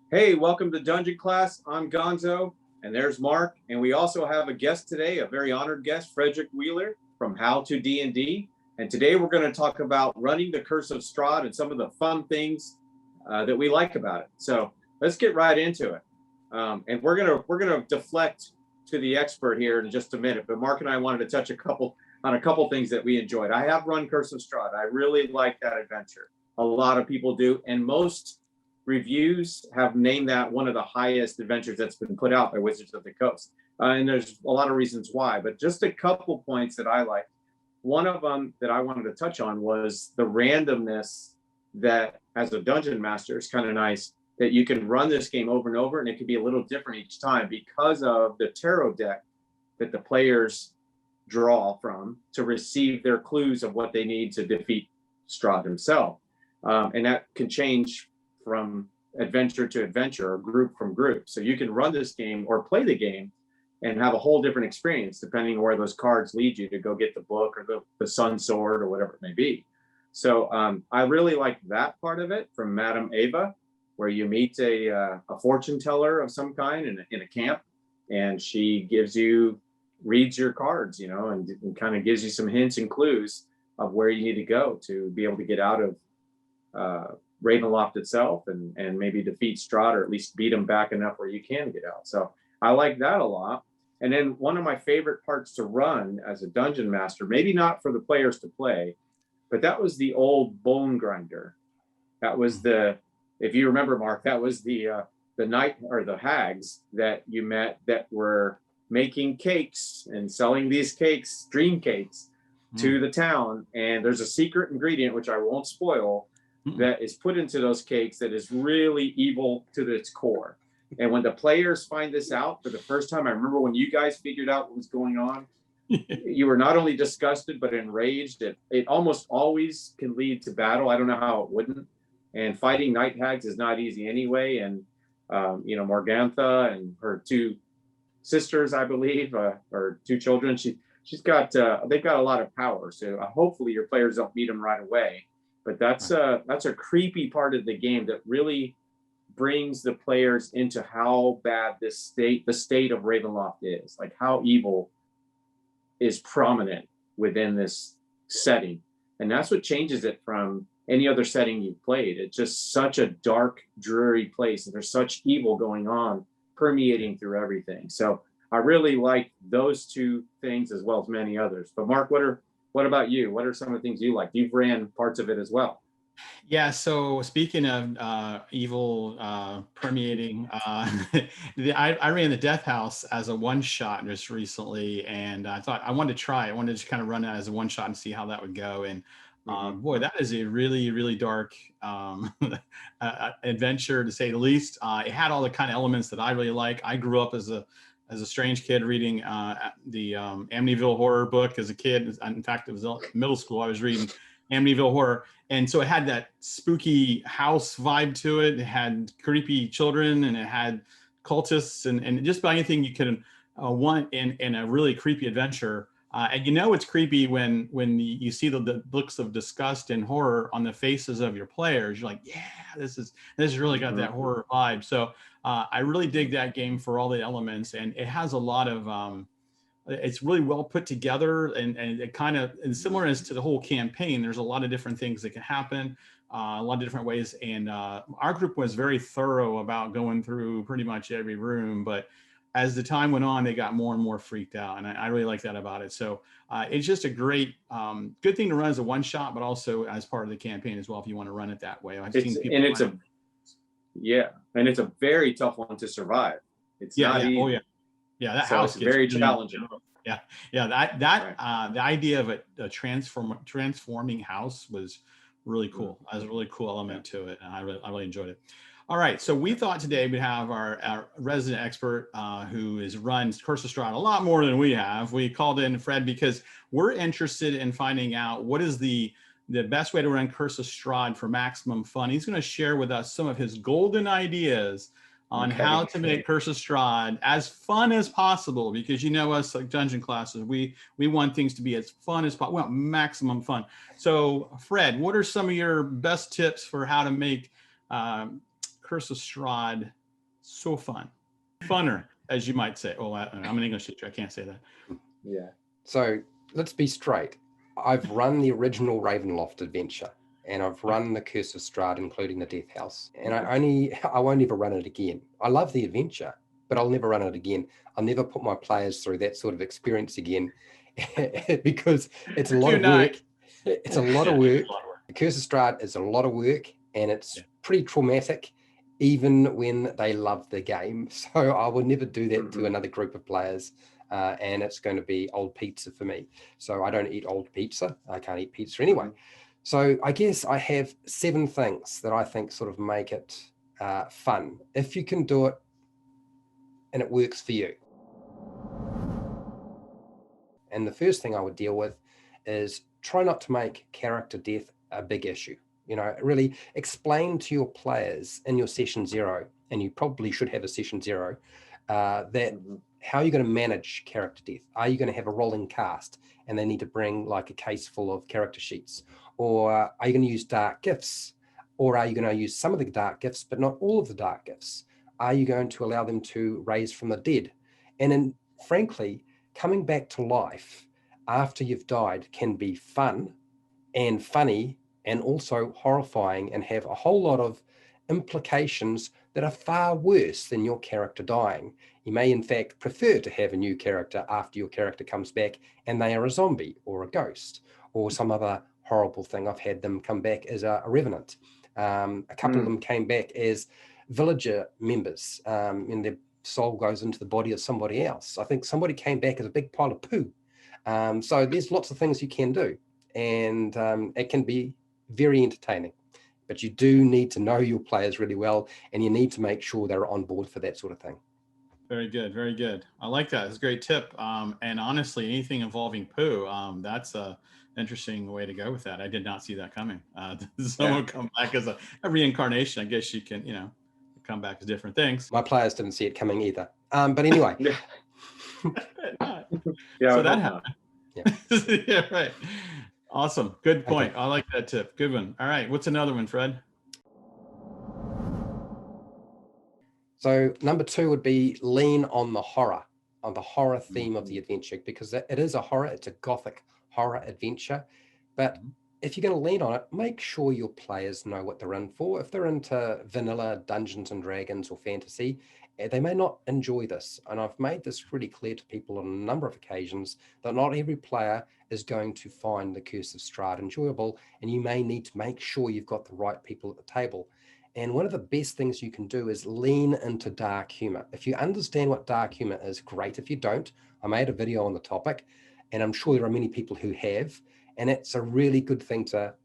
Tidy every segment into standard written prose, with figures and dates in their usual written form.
Hey, welcome to Dungeon Class. I'm Gonzo, and there's Mark. And we also have a guest today, a very honored guest, Frederick Wheeler from How to D&D. And today we're going to talk about running the Curse of Strahd and some of the fun things that we like about it. So let's get right into it. And we're gonna deflect to the expert here in just a minute. But Mark and I wanted to touch on a couple things that we enjoyed. I have run Curse of Strahd. I really like that adventure. A lot of people do, and most reviews have named that one of the highest adventures that's been put out by Wizards of the Coast. And there's a lot of reasons why, but just a couple points that I like. One of them that I wanted to touch on was the randomness that, as a dungeon master, is kind of nice that you can run this game over and over, and it can be a little different each time because of the tarot deck that the players draw from to receive their clues of what they need to defeat Strahd himself. And that can change from adventure to adventure or group from group. So you can run this game or play the game and have a whole different experience depending on where those cards lead you to go get the book or the Sun Sword or whatever it may be. So I really like that part of it from Madame Ava, where you meet a fortune teller of some kind in a camp, and she reads your cards, and kind of gives you some hints and clues of where you need to go to be able to get out of Ravenloft itself and maybe defeat Strahd, or at least beat him back enough where you can get out. So I like that a lot. And then one of my favorite parts to run as a dungeon master, maybe not for the players to play, but that was the old bone grinder. That was if you remember, Mark, that was the night or the hags that you met that were making cakes and selling these cakes, dream cakes, to the town. And there's a secret ingredient, which I won't spoil, that is put into those cakes that is really evil to its core. And when the players find this out for the first time, I remember when you guys figured out what was going on, you were not only disgusted, but enraged. It almost always can lead to battle. I don't know how it wouldn't. And fighting night hags is not easy anyway. And, Morgantha and her two sisters, I believe, or two children, they've got a lot of power. So hopefully your players don't meet them right away. But that's a creepy part of the game that really brings the players into how bad the state of Ravenloft is, like how evil is prominent within this setting. And that's what changes it from any other setting you've played. It's just such a dark, dreary place, and there's such evil going on, permeating through everything. So I really like those two things as well as many others. But Mark, what about you? What are some of the things you like? You've ran parts of it as well. Yeah, so speaking of evil permeating, I ran the Death House as a one shot just recently, and I thought I wanted to try. I wanted to just kind of run it as a one shot and see how that would go. And boy, that is a really, really dark adventure, to say the least. It had all the kind of elements that I really like. I grew up as a strange kid reading the Amityville horror book as a kid. In fact, it was middle school. I was reading Amityville horror. And so it had that spooky house vibe to it. It had creepy children, and it had cultists, and just about anything you could want in a really creepy adventure. And it's creepy when you see the looks of disgust and horror on the faces of your players. You're like, yeah, this really got that horror vibe. So I really dig that game for all the elements, and it has a lot of it's really well put together, and it kind of, and similar as to the whole campaign, there's a lot of different things that can happen, a lot of different ways. And our group was very thorough about going through pretty much every room, but as the time went on, they got more and more freaked out, and I really like that about it. So it's just a great, good thing to run as a one shot, but also as part of the campaign as well, if you want to run it that way. I've seen people. And it's a very tough one to survive. It's not easy. Oh yeah. Yeah, that house gets very challenging. Yeah. That right. The idea of a transforming house was really cool. That was a really cool element to it, and I really enjoyed it. All right, so we thought today we'd have our resident expert who has run Curse of Strahd a lot more than we have. We called in Fred because we're interested in finding out what is the best way to run Curse of Strahd for maximum fun. He's going to share with us some of his golden ideas on how to make Curse of Strahd as fun as possible, because us, like dungeon classes, we want things to be as fun as possible. We want maximum fun. So Fred, what are some of your best tips for how to make Curse of Strahd so fun? Funner, as you might say. Oh, I'm an English teacher. I can't say that. Yeah. So let's be straight. I've run the original Ravenloft adventure, and I've run the Curse of Strahd, including the Death House. And I won't ever run it again. I love the adventure, but I'll never run it again. I'll never put my players through that sort of experience again because it's a lot of work. It's a lot of work. The Curse of Strahd is a lot of work, and it's pretty traumatic, even when they love the game. So I would never do that to another group of players. And it's going to be old pizza for me. So I don't eat old pizza. I can't eat pizza anyway. So I guess I have 7 things that I think sort of make it fun, if you can do it and it works for you. And the first thing I would deal with is try not to make character death a big issue. You know, really explain to your players in your session 0, and you probably should have a session 0, that how are you going to manage character death? Are you going to have a rolling cast and they need to bring like a case full of character sheets? Or are you going to use dark gifts? Or are you going to use some of the dark gifts, but not all of the dark gifts? Are you going to allow them to raise from the dead? And then, frankly, coming back to life after you've died can be fun and funny and also horrifying and have a whole lot of implications that are far worse than your character dying. You may in fact prefer to have a new character after your character comes back and they are a zombie or a ghost or some other horrible thing. I've had them come back as a revenant. A couple of them came back as villager members, and their soul goes into the body of somebody else. I think somebody came back as a big pile of poo. So there's lots of things you can do, and it can be very entertaining. But you do need to know your players really well, and you need to make sure they're on board for that sort of thing. Very good, very good. I like that. It's a great tip. And honestly, anything involving poo, that's a interesting way to go with that. I did not see that coming. Someone come back as a reincarnation. I guess you can, come back as different things. My players didn't see it coming either. But anyway. So that happened. Yeah, right. Awesome. Good point. Okay. I like that tip. Good one. All right. What's another one, Fred? So number 2 would be lean on the horror theme of the adventure, because it is a horror. It's a gothic horror adventure. But if you're going to lean on it, make sure your players know what they're in for. If they're into vanilla Dungeons and Dragons or fantasy, they may not enjoy this. And I've made this really clear to people on a number of occasions that not every player is going to find the Curse of Strahd enjoyable, and you may need to make sure you've got the right people at the table. And one of the best things you can do is lean into dark humor. If you understand what dark humor is, great. If you don't, I made a video on the topic, and I'm sure there are many people who have, and it's a really good thing to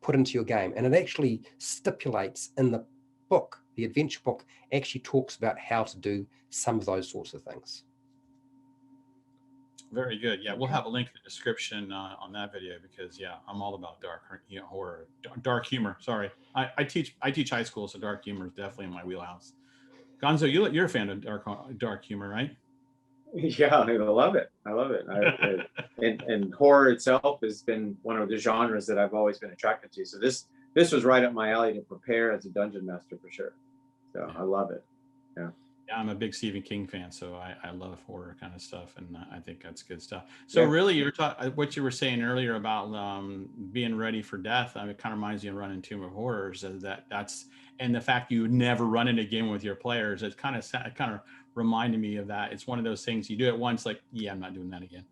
put into your game. And it actually stipulates in the book, the adventure book, actually talks about how to do some of those sorts of things. Very good. Yeah, we'll have a link in the description on that video, because I'm all about dark horror, dark humor. Sorry, I teach high school, so dark humor is definitely in my wheelhouse. Gonzo, you're a fan of dark humor, right? Yeah, I love it. I love it. And horror itself has been one of the genres that I've always been attracted to. So this was right up my alley to prepare as a dungeon master for sure. So I love it. Yeah. Yeah, I'm a big Stephen King fan, so I love horror kind of stuff, and I think that's good stuff. So really, you're what you were saying earlier about being ready for death. It kind of reminds me of running Tomb of Horrors. And the fact you never run it again with your players. It kind of reminded me of that. It's one of those things you do it once, like, I'm not doing that again.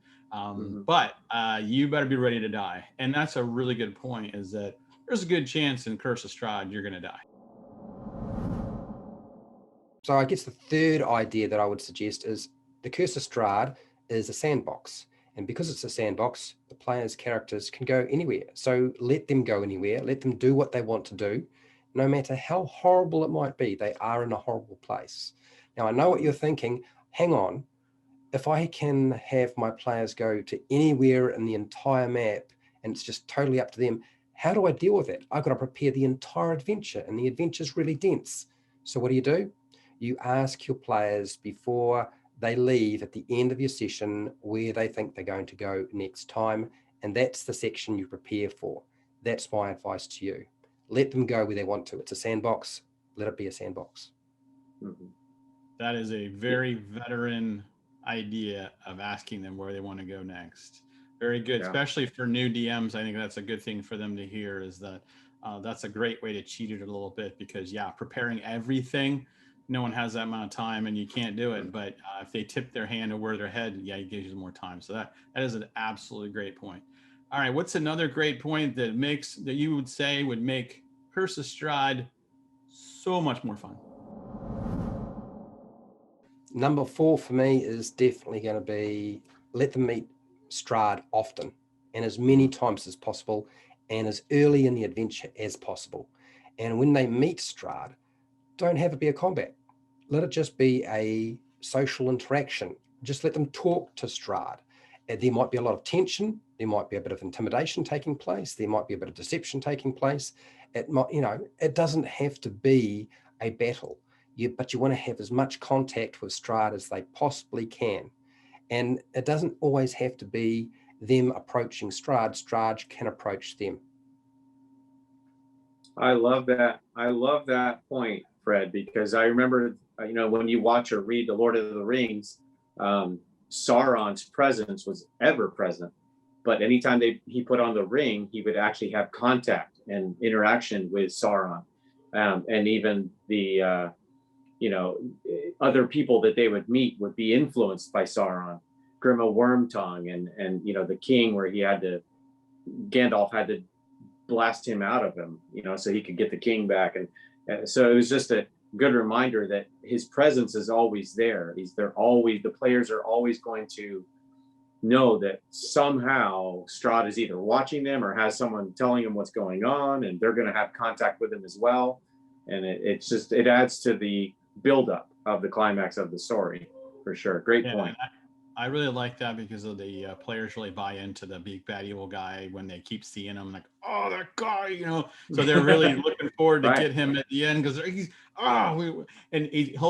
But you better be ready to die, and that's a really good point. Is that there's a good chance in Curse of Strahd you're going to die. So I guess the third idea that I would suggest is the Curse of Strahd is a sandbox. And because it's a sandbox, the players' characters can go anywhere. So let them go anywhere. Let them do what they want to do. No matter how horrible it might be, they are in a horrible place. Now, I know what you're thinking. Hang on. If I can have my players go to anywhere in the entire map and it's just totally up to them, how do I deal with it? I've got to prepare the entire adventure, and the adventure's really dense. So what do? You ask your players before they leave at the end of your session where they think they're going to go next time, and that's the section you prepare for. That's my advice to you. Let them go where they want to. It's a sandbox. let it be a sandbox. Mhm. That is a very veteran idea of asking them where they want to go next. Very good, Yeah. especially for new DMs. I think that's a good thing for them to hear, is that that's a great way to cheat it a little bit, because yeah, preparing everything, no one has that amount of time and you can't do it. But if they tip their hand to where they're headed, yeah, it gives you more time. So that is an absolutely great point. All right, what's another great point that you would say would make Curse of Strahd so much more fun? Number 4 for me is definitely going to be let them meet Strahd often and as many times as possible and as early in the adventure as possible. And when they meet Strahd, don't have it be a combat. Let it just be a social interaction. Just let them talk to Strahd. There might be a lot of tension. There might be a bit of intimidation taking place. There might be a bit of deception taking place. It might, it doesn't have to be a battle. But you want to have as much contact with Strahd as they possibly can. And it doesn't always have to be them approaching Strahd. Strahd can approach them. I love that. I love that point, Fred, because I remember, when you watch or read The Lord of the Rings, Sauron's presence was ever present. But anytime he put on the ring, he would actually have contact and interaction with Sauron. And even the, other people that they would meet would be influenced by Sauron. Grima Wormtongue and the king, where Gandalf had to blast him out of him, so he could get the king back. And so it was just a good reminder that his presence is always there. The players are always going to know that somehow Strahd is either watching them or has someone telling them what's going on, and they're going to have contact with him as well. And it adds to the buildup of the climax of the story, for sure. Great point. I really like that, because of the players really buy into the big bad evil guy when they keep seeing him, like, oh, that guy, so they're really looking forward to get him at the end, because he'll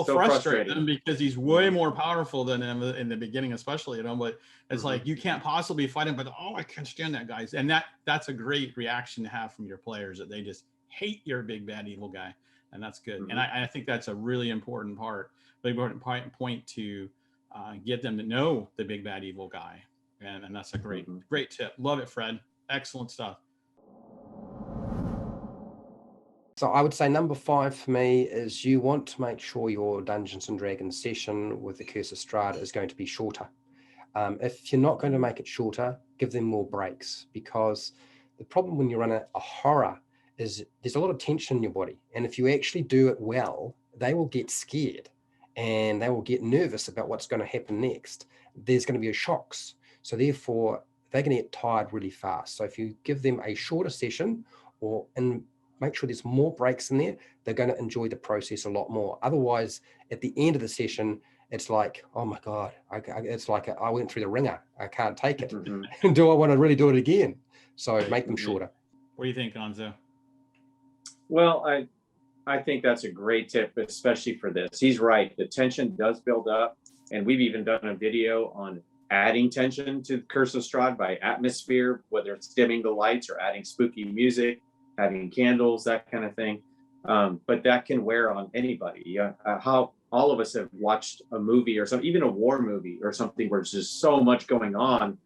so frustrate them because he's way more powerful than him in the beginning, especially, but it's like, you can't possibly fight him, but I can't stand that guy. And that's a great reaction to have from your players, that they just hate your big bad evil guy. And that's good. And I think that's a really important point to get them to know the big bad evil guy. And that's a great tip. Love it, Fred. Excellent stuff. So I would say number 5 for me is you want to make sure your Dungeons and Dragons session with the Curse of Strahd is going to be shorter. If you're not going to make it shorter, give them more breaks, because the problem when you run a horror is there's a lot of tension in your body. And if you actually do it well, they will get scared and they will get nervous about what's going to happen next. There's going to be shocks. So therefore, they're going to get tired really fast. So if you give them a shorter session and make sure there's more breaks in there, they're going to enjoy the process a lot more. Otherwise, at the end of the session, it's like, oh my God, it's like I went through the ringer. I can't take it. Do I want to really do it again? So make them shorter. What do you think, Gonzo? Well, I think that's a great tip, especially for this. He's right. The tension does build up. And we've even done a video on adding tension to Curse of Strahd by atmosphere, whether it's dimming the lights or adding spooky music, having candles, that kind of thing. But that can wear on anybody. How all of us have watched a movie or even a war movie or something where there's just so much going on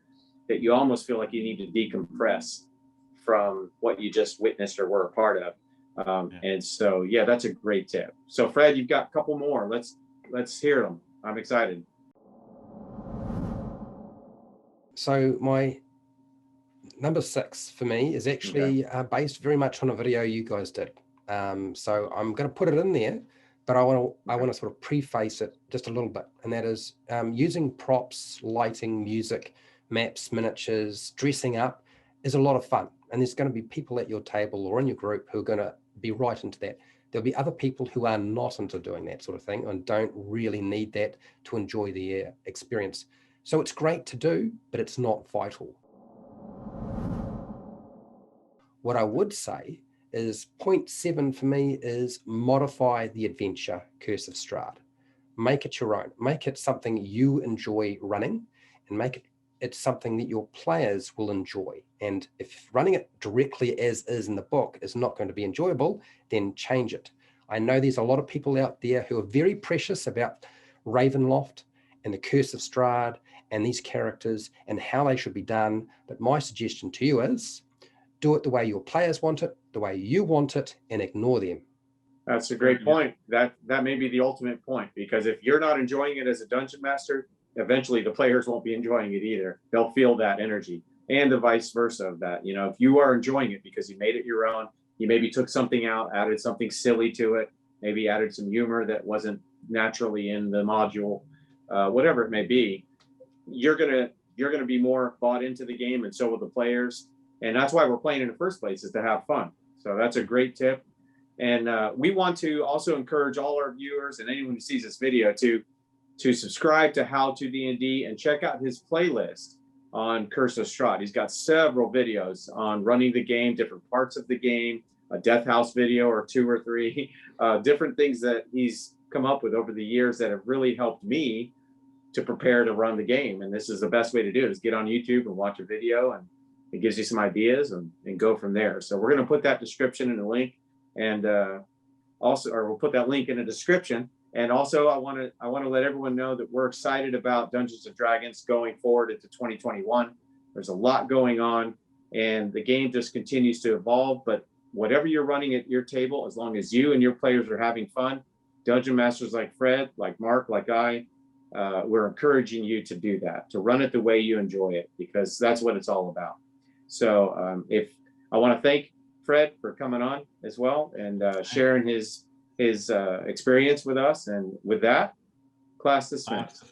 that you almost feel like you need to decompress from what you just witnessed or were a part of. And so, yeah, that's a great tip. So, Fred, you've got a couple more. Let's hear them. I'm excited. So my number 6 for me is actually based very much on a video you guys did. So I'm going to put it in there, but I want to sort of preface it just a little bit, and that is using props, lighting, music, maps, miniatures, dressing up is a lot of fun. And there's going to be people at your table or in your group who are going to be right into that. There'll be other people who are not into doing that sort of thing and don't really need that to enjoy the experience. So it's great to do, but it's not vital. What I would say is point 7 for me is modify the adventure Curse of Strahd. Make it your own. Make it something you enjoy running, and make it something that your players will enjoy. And if running it directly as is in the book is not going to be enjoyable, then change it. I know there's a lot of people out there who are very precious about Ravenloft and the Curse of Strahd and these characters and how they should be done. But my suggestion to you is do it the way your players want it, the way you want it, and ignore them. That's a great point. That may be the ultimate point, because if you're not enjoying it as a dungeon master, eventually the players won't be enjoying it either. They'll feel that energy, and the vice versa of that. You know, if you are enjoying it because you made it your own, you maybe took something out, added something silly to it, maybe added some humor that wasn't naturally in the module, whatever it may be, you're gonna be more bought into the game, and so will the players. And that's why we're playing in the first place, is to have fun. So that's a great tip. And we want to also encourage all our viewers and anyone who sees this video to subscribe to How to D&D and check out his playlist on Curse of Strahd. He's got several videos on running the game, different parts of the game, a Death House video or 2 or 3, different things that he's come up with over the years that have really helped me to prepare to run the game. And this is the best way to do it, is get on YouTube and watch a video, and it gives you some ideas and go from there. So we're going to put that description in the link, and we'll put that link in the description. And also I want to let everyone know that we're excited about Dungeons and Dragons going forward into 2021. There's a lot going on, and the game just continues to evolve. But whatever you're running at your table, as long as you and your players are having fun, dungeon masters like Fred, like Mark, like I, we're encouraging you to do that, to run it the way you enjoy it, because that's what it's all about. So if I want to thank Fred for coming on as well, and sharing his experience with us. And with that, class dismissed.